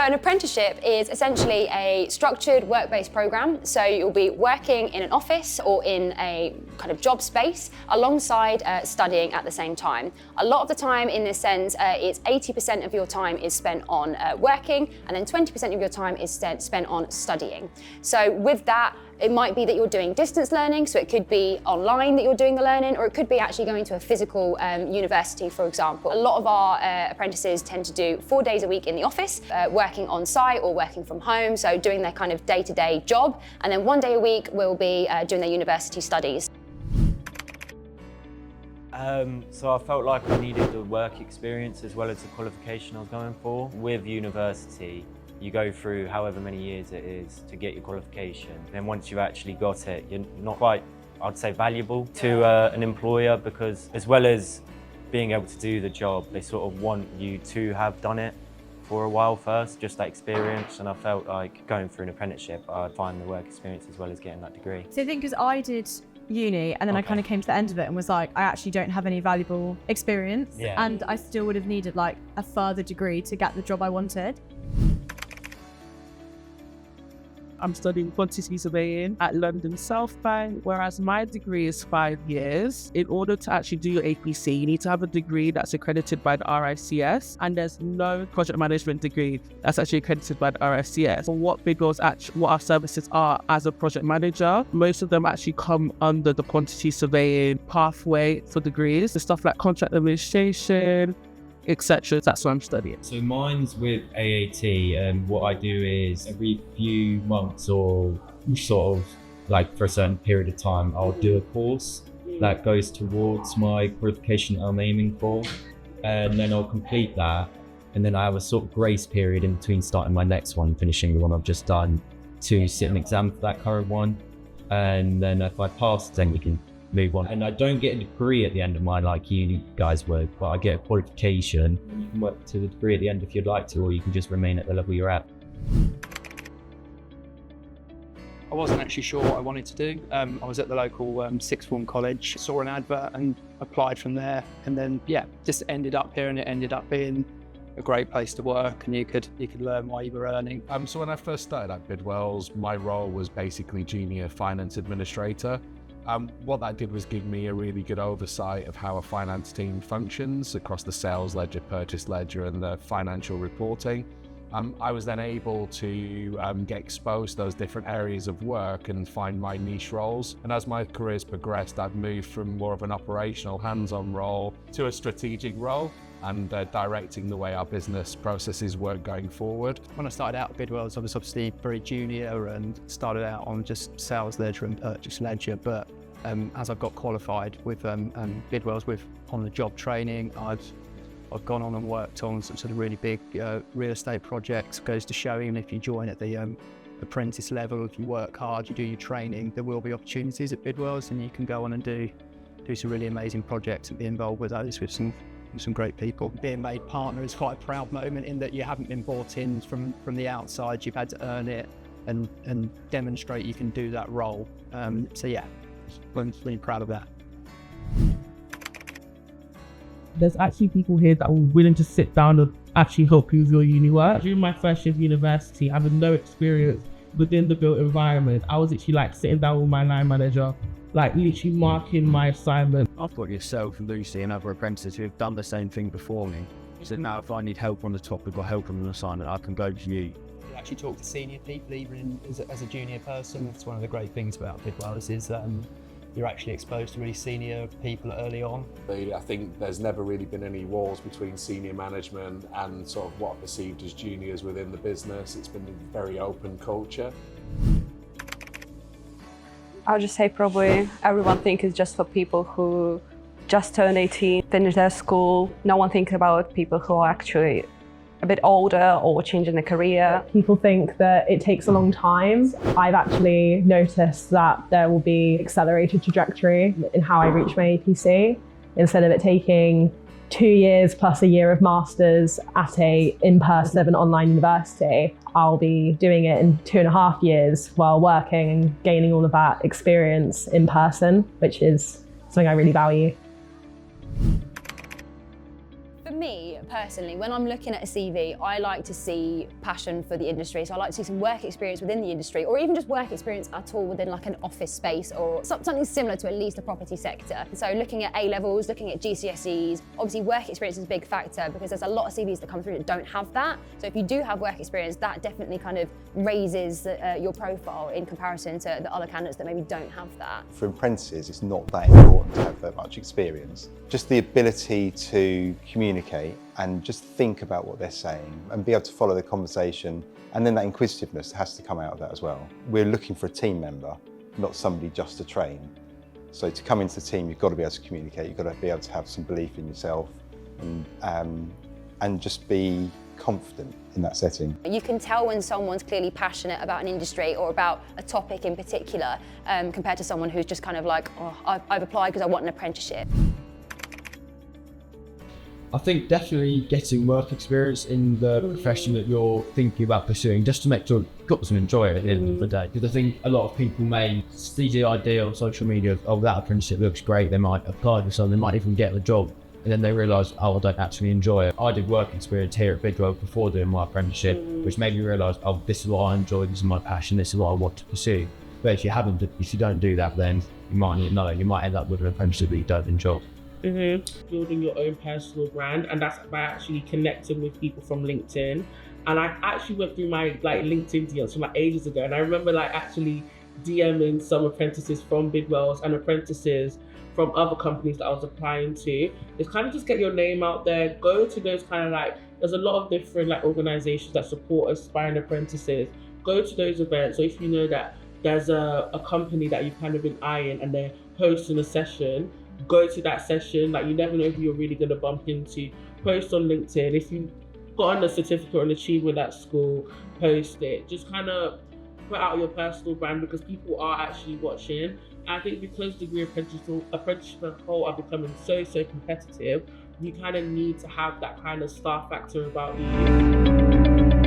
an apprenticeship is essentially a structured work-based program. So you'll be working in an office or in a kind of job space alongside studying at the same time. A lot of the time in this sense, it's 80% of your time is spent on working, and then 20% of your time is spent on studying. So with that, it might be that you're doing distance learning, so it could be online that you're doing the learning, or it could be actually going to a physical university, for example. A lot of our apprentices tend to do 4 days a week in the office, working on site or working from home, so doing their kind of day-to-day job, and then 1 day a week will be doing their university studies. So I felt like I needed the work experience as well as the qualification I was going for. With university, you go through however many years it is to get your qualification. Then once you've actually got it, you're not quite, I'd say, valuable to an employer, because as well as being able to do the job, they sort of want you to have done it for a while first, just that experience. And I felt like going through an apprenticeship, I'd find the work experience as well as getting that degree. So I think because I did uni and then I kind of came to the end of it and was like, I actually don't have any valuable experience, and I still would have needed like a further degree to get the job I wanted. I'm studying quantity surveying at London South Bank, whereas my degree is 5 years. In order to actually do your APC, you need to have a degree that's accredited by the RICS, and there's no project management degree that's actually accredited by the RICS. For what what our services are as a project manager, most of them actually come under the quantity surveying pathway for degrees. The stuff like contract administration, etc. That's what I'm studying. So mine's with AAT, and what I do is every few months or sort of like for a certain period of time, I'll do a course that goes towards my qualification I'm aiming for, and then I'll complete that, and then I have a sort of grace period in between starting my next one, finishing the one I've just done, to sit an exam for that current one, and then if I pass, then we can move on. And I don't get a degree at the end of mine like you guys would, but I get a qualification. You can work to the degree at the end if you'd like to, or you can just remain at the level you're at. I wasn't actually sure what I wanted to do. I was at the local sixth form college, saw an advert and applied from there, and then just ended up here, and it ended up being a great place to work, and you could learn while you were earning. So when I first started at Bidwells, my role was basically junior finance administrator. What that did was give me a really good oversight of how a finance team functions across the sales ledger, purchase ledger, and the financial reporting. I was then able to get exposed to those different areas of work and find my niche roles. And as my career's progressed, I've moved from more of an operational hands-on role to a strategic role, and directing the way our business processes work going forward. When I started out at Bidwells, I was obviously very junior and started out on just sales ledger and purchase ledger, but as I've got qualified with Bidwells with on-the-job training, I've gone on and worked on some sort of really big real estate projects. Goes to show, even if you join at the apprentice level, if you work hard, you do your training, there will be opportunities at Bidwells, and you can go on and do some really amazing projects and be involved with those with some great people. Being made partner is quite a proud moment in that you haven't been brought in from the outside, you've had to earn it and demonstrate you can do that role. I'm really proud of that. There's actually people here that are willing to sit down and actually help you with your uni work. During my first year of university, having no experience within the built environment, I was actually like sitting down with my line manager, like literally marking my assignment. I've got yourself, Lucy, and other apprentices who have done the same thing before me. So now if I need help on the topic or help on an assignment, I can go to you. You actually talk to senior people, even as a junior person. That's one of the great things about Bidwells is you're actually exposed to really senior people early on. I think there's never really been any walls between senior management and sort of what are perceived as juniors within the business. It's been a very open culture. I would just say probably everyone thinks it's just for people who just turned 18, finished their school. No one thinks about people who are actually a bit older or changing their career. People think that it takes a long time. I've actually noticed that there will be accelerated trajectory in how I reach my APC. Instead of it taking 2 years plus a year of masters at a in-person of an online university, I'll be doing it in 2.5 years while working and gaining all of that experience in person, which is something I really value. For me personally, when I'm looking at a CV, I like to see passion for the industry. So I like to see some work experience within the industry, or even just work experience at all within like an office space or something similar to at least the property sector. So looking at A-levels, looking at GCSEs, obviously work experience is a big factor because there's a lot of CVs that come through that don't have that. So if you do have work experience, that definitely kind of raises your profile in comparison to the other candidates that maybe don't have that. For apprentices, it's not that important to have that much experience. Just the ability to communicate and just think about what they're saying and be able to follow the conversation, and then that inquisitiveness has to come out of that as well. We're looking for a team member, not somebody just to train. So to come into the team, you've got to be able to communicate, you've got to be able to have some belief in yourself and just be confident in that setting. You can tell when someone's clearly passionate about an industry or about a topic in particular compared to someone who's just kind of like, oh, I've applied because I want an apprenticeship. I think definitely getting work experience in the profession that you're thinking about pursuing, just to make sure you've got to enjoy it at the end of the day. Because I think a lot of people may see the idea on social media of, oh, that apprenticeship looks great, they might apply for something, they might even get the job, and then they realise, oh, I don't actually enjoy it. I did work experience here at Bidwells before doing my apprenticeship, which made me realise, oh, this is what I enjoy, this is my passion, this is what I want to pursue. But if you don't do that, then you might end up with an apprenticeship that you don't enjoy. Building your own personal brand, and that's by actually connecting with people from LinkedIn. And I actually went through my LinkedIn DMs from ages ago, and I remember actually DMing some apprentices from Bidwells and apprentices from other companies that I was applying to. It's kind of just get your name out there, go to those kind of there's a lot of different organizations that support aspiring apprentices. Go to those events. So if you know that there's a company that you've kind of been eyeing and they're hosting a session, go to that session. You never know who you're really going to bump into. Post on LinkedIn. If you've gotten a certificate or an achievement at school, post it. Just kind of put out your personal brand because people are actually watching. I think because degree apprenticeship as a whole are becoming so competitive, you kind of need to have that kind of star factor about you.